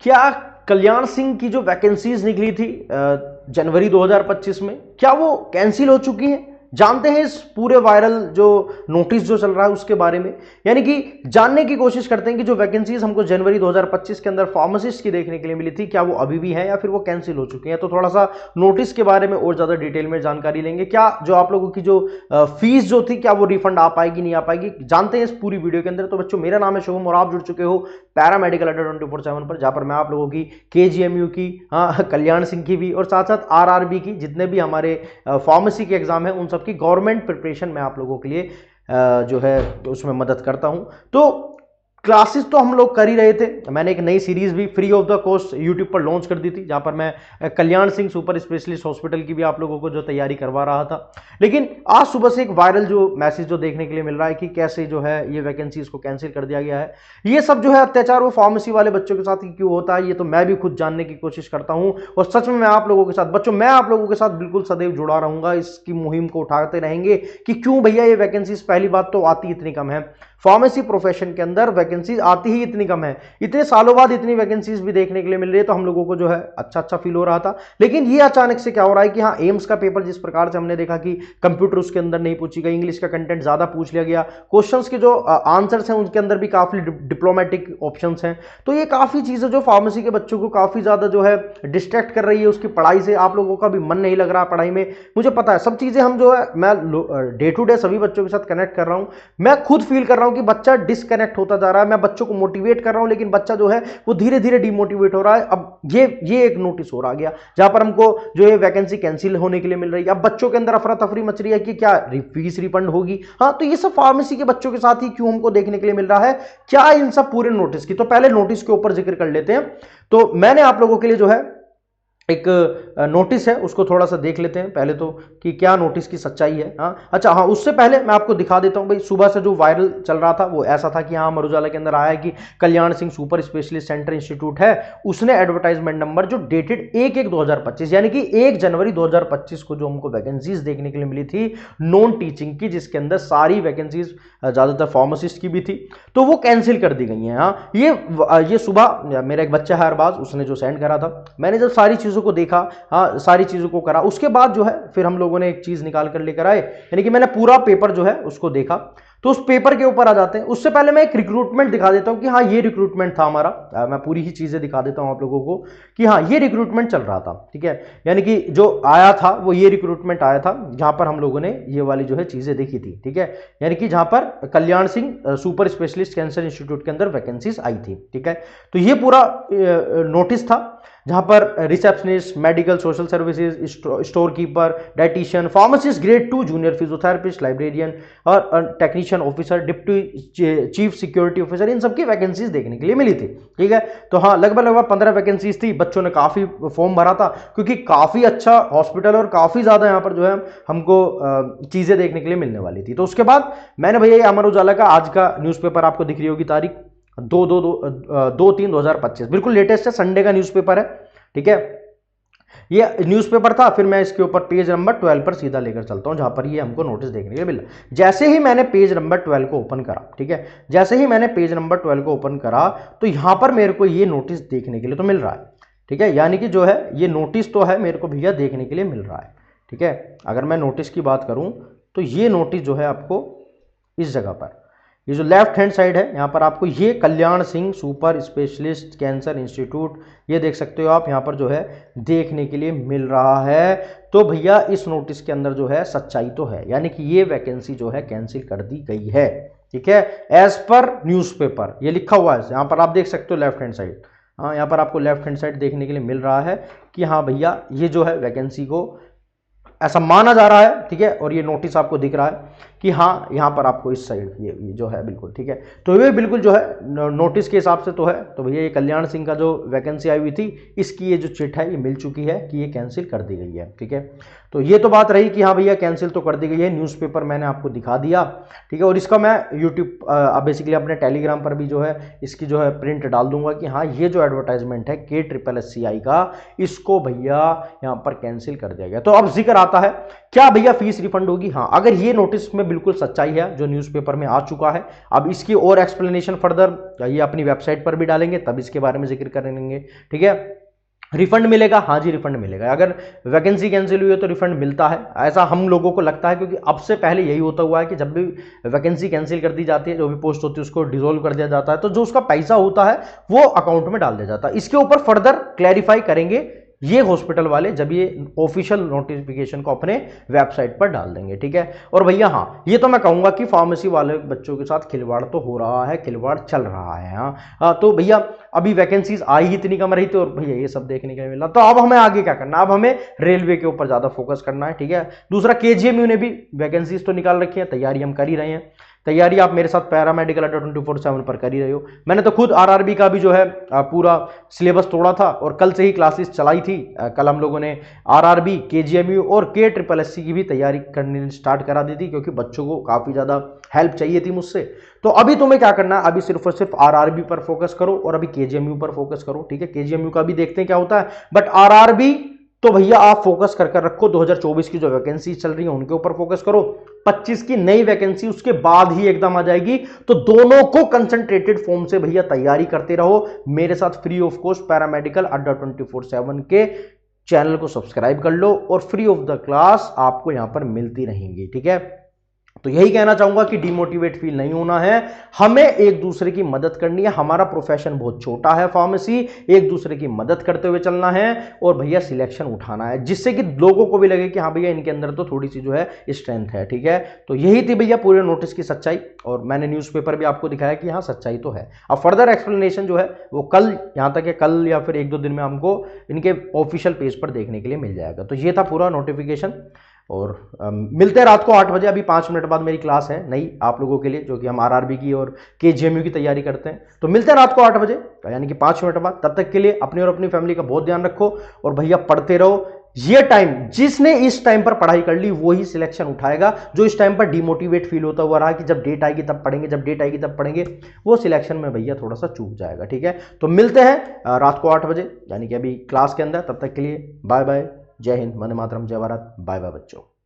क्या कल्याण सिंह की जो वैकेंसीज निकली थी जनवरी 2025 में, क्या वो कैंसिल हो चुकी हैं? जानते हैं इस पूरे वायरल जो नोटिस जो चल रहा है उसके बारे में, यानी कि जानने की कोशिश करते हैं कि जो वैकेंसीज हमको जनवरी 2025 के अंदर फार्मासिस्ट की देखने के लिए मिली थी, क्या वो अभी भी है या फिर वो कैंसिल हो चुकी हैं। तो थोड़ा सा नोटिस के बारे में और ज्यादा डिटेल में जानकारी लेंगे। क्या जो आप लोगों की जो फीस जो थी, क्या वो रिफंड आ पाएगी नहीं आ पाएगी, जानते हैं इस पूरी वीडियो के अंदर। तो बच्चों, मेरा नाम है शुभम और आप जुड़ चुके हो पैरामेडिकल अड्डा 24/7 पर, जहां पर मैं आप लोगों की KGMU की, कल्याण सिंह की भी और साथ साथ RRB की, जितने भी हमारे फार्मेसी के एग्जाम है उन सबकी गवर्नमेंट प्रिपरेशन मैं आप लोगों के लिए जो है उसमें मदद करता हूं। तो क्लासेस तो हम लोग कर ही रहे थे। मैंने एक नई सीरीज भी free of the cost YouTube पर लॉन्च कर दी थी, जहां पर मैं कल्याण सिंह सुपर स्पेशलिस्ट हॉस्पिटल की भी आप लोगों को जो तैयारी करवा रहा था। लेकिन आज सुबह से एक वायरल जो मैसेज जो देखने के लिए मिल रहा है कि कैसे जो है ये वैकेंसीज को कैंसिल कर दिया गया है। ये सब जो है अत्याचार वो फार्मेसी वाले बच्चों के साथ क्यों होता है, ये तो मैं भी खुद जानने की कोशिश करता हूं। और सच में मैं आप लोगों के साथ, बच्चों, मैं आप लोगों के साथ बिल्कुल सदैव जुड़ा रहूंगा। इसकी मुहिम को उठाते रहेंगे कि क्यों भैया ये वैकेंसीज, पहली बात तो आती इतनी कम है। फार्मेसी प्रोफेशन के अंदर वैकेंसीज आती ही इतनी कम है। इतने सालों बाद इतनी वैकेंसीज भी देखने के लिए मिल रही है, तो हम लोगों को जो है अच्छा फील हो रहा था। लेकिन ये अचानक से क्या हो रहा है कि हाँ, एम्स का पेपर जिस प्रकार से हमने देखा कि कंप्यूटर उसके अंदर नहीं पूछी गई, इंग्लिश का कंटेंट ज्यादा पूछ लिया गया, क्वेश्चंस के जो आंसर्स हैं उनके अंदर भी काफी डिप्लोमेटिक ऑप्शंस हैं। तो ये काफी चीजें जो फार्मेसी के बच्चों को काफी ज्यादा जो है डिस्ट्रैक्ट कर रही है उसकी पढ़ाई से। आप लोगों का भी मन नहीं लग रहा पढ़ाई में, मुझे पता है। सब चीजें हम जो है, मैं डे टू डे सभी बच्चों के साथ कनेक्ट कर रहा हूं, मैं खुद फील कर रहा हूं कि बच्चा डिस्कनेक्ट होता जा रहा है। मैं बच्चों को मोटिवेट कर रहा हूं, लेकिन बच्चा जो है वो धीरे धीरे डिमोटिवेट हो रहा है। अब ये एक नोटिस हो रहा गया जहां पर हमको जो है वैकेंसी कैंसिल होने के लिए मिल रही है। अब बच्चों के अंदर अफरा तफरी मच रही है कि क्या फीस रिफंड होगी। हाँ, तो ये सब फार्मेसी के बच्चों के साथ ही क्यों हमको देखने के लिए मिल रहा है, क्या इन सब पूरे नोटिस की। तो पहले नोटिस के ऊपर जिक्र कर लेते हैं। तो मैंने आप लोगों के लिए जो है एक नोटिस है, उसको थोड़ा सा देख लेते हैं पहले तो कि क्या नोटिस की सच्चाई है। हाँ, अच्छा, हाँ, उससे पहले मैं आपको दिखा देता हूं भाई। सुबह से जो वायरल चल रहा था वो ऐसा था कि हाँ, अमर उजाला के अंदर आया है कि Kalyan Singh super specialist centre institute है, उसने एडवर्टाइजमेंट नंबर जो डेटेड 1/1/2025 यानी कि 1 जनवरी 2025 को जो हमको वैकेंसीज देखने के लिए मिली थी नॉन टीचिंग की, जिसके अंदर सारी वैकेंसीज ज्यादातर फार्मासिस्ट की भी थी, तो वो कैंसिल कर दी गई है। हाँ, ये सुबह मेरा एक बच्चा है अरबाज, उसने जो सेंड करा था, मैंने जब सारी चीजों को देखा, हाँ, सारी चीजों को करा, उसके बाद जो है फिर हम लोगों ने एक चीज निकाल कर लेकर आए, यानी कि मैंने पूरा पेपर जो है उसको देखा। तो उस पेपर के ऊपर आ जाते हैं। उससे पहले मैं एक रिक्रूटमेंट दिखा देता हूं कि हाँ, ये रिक्रूटमेंट था हमारा। मैं पूरी ही चीजें दिखा देता हूं आप लोगों को कि हाँ, ये रिक्रूटमेंट चल रहा था, ठीक है। यानी कि जो आया था वो ये रिक्रूटमेंट आया था, जहां पर हम लोगों ने ये वाली जो है चीजें देखी थी, ठीक है। यानी कि जहां पर Kalyan Singh super specialist cancer institute के अंदर वैकेंसीज आई थी, ठीक है। तो ये पूरा नोटिस था, जहां पर receptionist, medical social services, store keeper, dietitian, pharmacist grade 2, junior physiotherapist, librarian और technician officer, deputy chief security officer, इन सबकी वैकेंसीज देखने के लिए मिली थी, ठीक है। तो हाँ, लगभग 15 वैकेंसीज थी। बच्चों ने काफी फॉर्म भरा था क्योंकि काफी अच्छा हॉस्पिटल और काफी ज्यादा यहाँ पर जो है हमको चीजें देखने के लिए मिलने वाली थी। तो उसके बाद मैंने भैया अमर उजाला का आज का न्यूज़पेपर आपको दिख रही होगी, तारीख 2/3/2025, बिल्कुल लेटेस्ट है, संडे का न्यूज़पेपर है, ठीक है। ये न्यूज़पेपर था। फिर मैं इसके ऊपर पेज नंबर 12 पर सीधा लेकर चलता हूं, जहां पर ये हमको नोटिस देखने के लिए मिला। जैसे ही मैंने पेज नंबर 12 को ओपन करा, ठीक है, जैसे ही मैंने पेज नंबर 12 को ओपन करा, तो यहां पर मेरे को ये नोटिस देखने के लिए तो मिल रहा है, ठीक है। यानी कि जो है ये नोटिस तो है, मेरे को भैया देखने के लिए मिल रहा है, ठीक है। अगर मैं नोटिस की बात करूं तो ये नोटिस जो है आपको इस जगह पर, ये जो लेफ्ट हैंड साइड है, यहाँ पर आपको ये Kalyan Singh super specialist cancer institute, ये देख सकते हो आप, यहाँ पर जो है देखने के लिए मिल रहा है। तो भैया इस नोटिस के अंदर जो है सच्चाई तो है, यानी कि ये वैकेंसी जो है कैंसिल कर दी गई है, ठीक है, एज पर न्यूज़पेपर। ये लिखा हुआ है, यहाँ पर आप देख सकते हो लेफ्ट हैंड साइड। हाँ, यहाँ पर आपको लेफ्ट हैंड साइड देखने के लिए मिल रहा है कि हाँ भैया, ये जो है वैकेंसी को ऐसा माना जा रहा है, ठीक है। और ये नोटिस आपको दिख रहा है कि हाँ, यहाँ पर आपको इस साइड ये जो है बिल्कुल, ठीक है। तो ये बिल्कुल जो है नोटिस के हिसाब से तो है। तो भैया ये कल्याण सिंह का जो वैकेंसी आई हुई थी, इसकी ये जो चिट है ये मिल चुकी है कि ये कैंसिल कर दी गई है, ठीक है। तो ये तो बात रही कि हाँ भैया कैंसिल तो कर दी गई है, न्यूज़पेपर मैंने आपको दिखा दिया, ठीक है। और इसका मैं यूट्यूब बेसिकली अपने टेलीग्राम पर भी जो है इसकी जो है प्रिंट डाल दूंगा कि हाँ, ये जो एडवर्टाइजमेंट है KSSCI का, इसको भैया यहाँ पर कैंसिल कर दिया गया। तो अब जिक्र आता है क्या भैया फीस रिफंड होगी। हाँ, अगर ये नोटिस में में बिल्कुल सच्चाई है जो न्यूज़पेपर में आ चुका है। अब इसकी और एक्सप्लेनेशन फर्दर ये अपनी वेबसाइट पर भी डालेंगे, तब इसके बारे में जिक्र करेंगे, ठीक है। रिफंड मिलेगा, हाँ जी रिफंड मिलेगा। अगर वैकेंसी कैंसिल हुई है तो रिफंड मिलता है, ऐसा हम लोगों को लगता है, क्योंकि अब से पहले यही होता हुआ है कि जब भी वैकेंसी कैंसिल कर दी जाती है, जो भी पोस्ट होती है उसको डिसॉल्व कर दिया जाता है, तो जो उसका पैसा होता है वो अकाउंट में डाल दिया जाता है। इसके ऊपर फर्दर क्लैरिफाई करेंगे ये हॉस्पिटल वाले जब ये ऑफिशियल नोटिफिकेशन को अपने वेबसाइट पर डाल देंगे, ठीक है। और भैया हाँ, ये तो मैं कहूंगा कि फार्मेसी वाले बच्चों के साथ खिलवाड़ तो हो रहा है, खिलवाड़ चल रहा है। हाँ तो भैया अभी वैकेंसीज आई ही इतनी कम रही थी और भैया ये सब देखने को मिला, तो अब हमें आगे क्या करना, अब हमें रेलवे के ऊपर ज्यादा फोकस करना है, ठीक है। दूसरा केजीएमयू ने भी वैकेंसीज तो निकाल रखी है, तैयारी हम कर ही रहे हैं। तैयारी आप मेरे साथ पैरामेडिकल अड्डा 24/7 पर कर ही रहे हो। मैंने तो खुद आरआरबी का भी जो है पूरा सिलेबस तोड़ा था और कल से ही क्लासेस चलाई थी। कल हम लोगों ने आरआरबी, केजीएमयू और KSSC की भी तैयारी करनी स्टार्ट करा दी थी, क्योंकि बच्चों को काफी ज्यादा हेल्प चाहिए थी मुझसे। तो अभी तुम्हें क्या करना है, अभी सिर्फ और सिर्फ आरआरबी पर फोकस करो और अभी केजीएमयू पर फोकस करो, ठीक है। केजीएमयू का भी देखते हैं क्या होता है, बट आरआरबी तो भैया आप फोकस कर रखो। 2024 की जो वैकेंसी चल रही है उनके ऊपर फोकस करो। 25 की नई वैकेंसी उसके बाद ही एकदम आ जाएगी, तो दोनों को कंसंट्रेटेड फॉर्म से भैया तैयारी करते रहो। मेरे साथ फ्री ऑफ कॉस्ट पैरामेडिकल अड्डा 24/7 के चैनल को सब्सक्राइब कर लो और फ्री ऑफ द क्लास आपको यहां पर मिलती रहेंगी, ठीक है। तो यही कहना चाहूंगा कि डिमोटिवेट फील नहीं होना है, हमें एक दूसरे की मदद करनी है। हमारा प्रोफेशन बहुत छोटा है फार्मेसी, एक दूसरे की मदद करते हुए चलना है और भैया सिलेक्शन उठाना है, जिससे कि लोगों को भी लगे कि हाँ भैया इनके अंदर तो थोड़ी सी जो है स्ट्रेंथ है, ठीक है। तो यही थी भैया पूरे नोटिस की सच्चाई, और मैंने न्यूज़पेपर भी आपको दिखाया कि हाँ सच्चाई तो है। अब फर्दर एक्सप्लेनेशन जो है वो कल, यहां तक है कल या फिर 1-2 दिन में हमको इनके ऑफिशियल पेज पर देखने के लिए मिल जाएगा। तो ये था पूरा नोटिफिकेशन, और मिलते हैं रात को 8 बजे। अभी 5 मिनट बाद मेरी क्लास है नई आप लोगों के लिए, जो कि हम आरआरबी की और केजीएमयू की तैयारी करते हैं। तो मिलते हैं रात को 8 बजे, यानी कि 5 मिनट बाद। तब तक के लिए अपनी और अपनी फैमिली का बहुत ध्यान रखो और भैया पढ़ते रहो। ये टाइम, जिसने इस टाइम पर पढ़ाई कर ली वही सिलेक्शन उठाएगा। जो इस टाइम पर डिमोटिवेट फील होता हुआ रहा कि जब डेट आएगी तब पढ़ेंगे, जब डेट आएगी तब पढ़ेंगे, वो सिलेक्शन में भैया थोड़ा सा चूक जाएगा, ठीक है। तो मिलते हैं रात को 8 बजे, यानी कि अभी क्लास के अंदर। तब तक के लिए बाय बाय, जय हिंद, वंदे मातरम, जय भारत, बाय बाय बच्चों।